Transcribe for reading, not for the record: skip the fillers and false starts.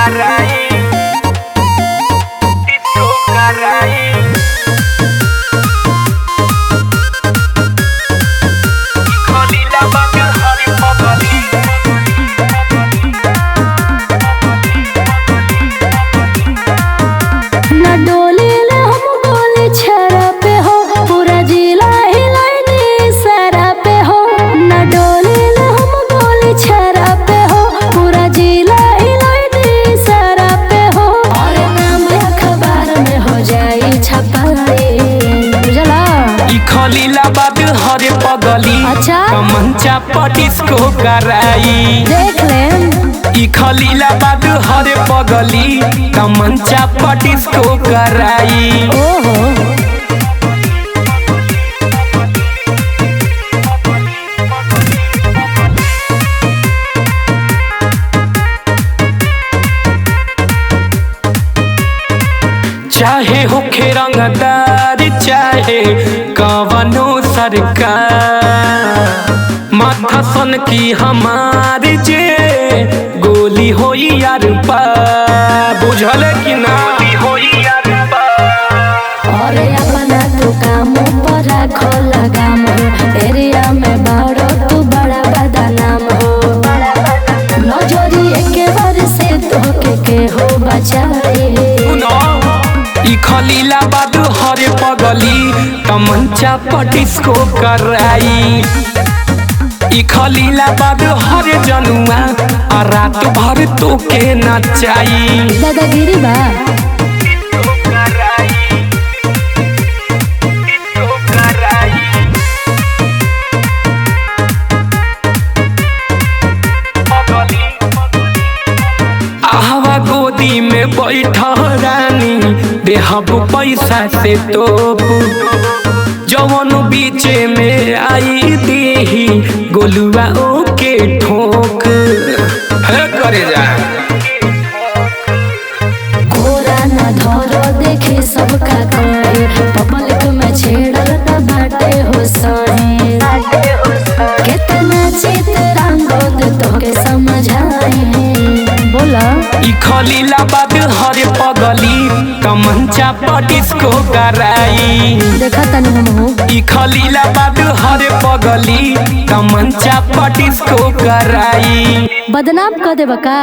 कराई, डिस्को कराई। खलीला बाबू हरी पगली, न डोली ले हम गोली छरा पे हो, पूरा जिला हिलाइनी सरा पे हो। न डोली ले हम गोली छरा पे हो, पूरा जिला हिलाइनी सरा पे हो। और नाम अखबार में हो जाई छपाई, बुझला? ई खलीला बाबू हरी पगली, अच्छा? कमंचा पर डिस्को कराई। देख ले ई खलीला बाबू हरे पगली, कमंचा पर डिस्को कराई। ओहो चाहे होखे रंगदार चाहे कवनो सरकार, माथा सन की हमार जे गोली होई यार पा, बुझल कि ना? होई यार पा। और अपना तू काम पर रखो लगाम हो, एरिया में बारो तू बड़ा बदनाम हो। नजरी के बार से के हो बचाए। ई खलीला बाबू हरे पगली, कमंचा पर डिस्को कराई। ई खलीला बाबू हरे जनुआ, आ रात भर तो के नचाई। दादागिरी बा आहवा गोदी में बैठ रानी, देहब पैसा से तोप, जवन बीचे में आई देही गोलुआ ओके ठोक। है करे जा कोरा न धरो देखे सबका करे, पब्लिक में छेड़ल त बाटे हो सहे। कितना चितरंगोद तोके समझाए, बोला? ई खलीला बाबू हरे पगली, कमंचा पर डिस्को कराई। देखा तनी हम हो ई खलीला बाबू हरे पगली, कमंचा पर डिस्को कराई। बदनाम कर देबा का?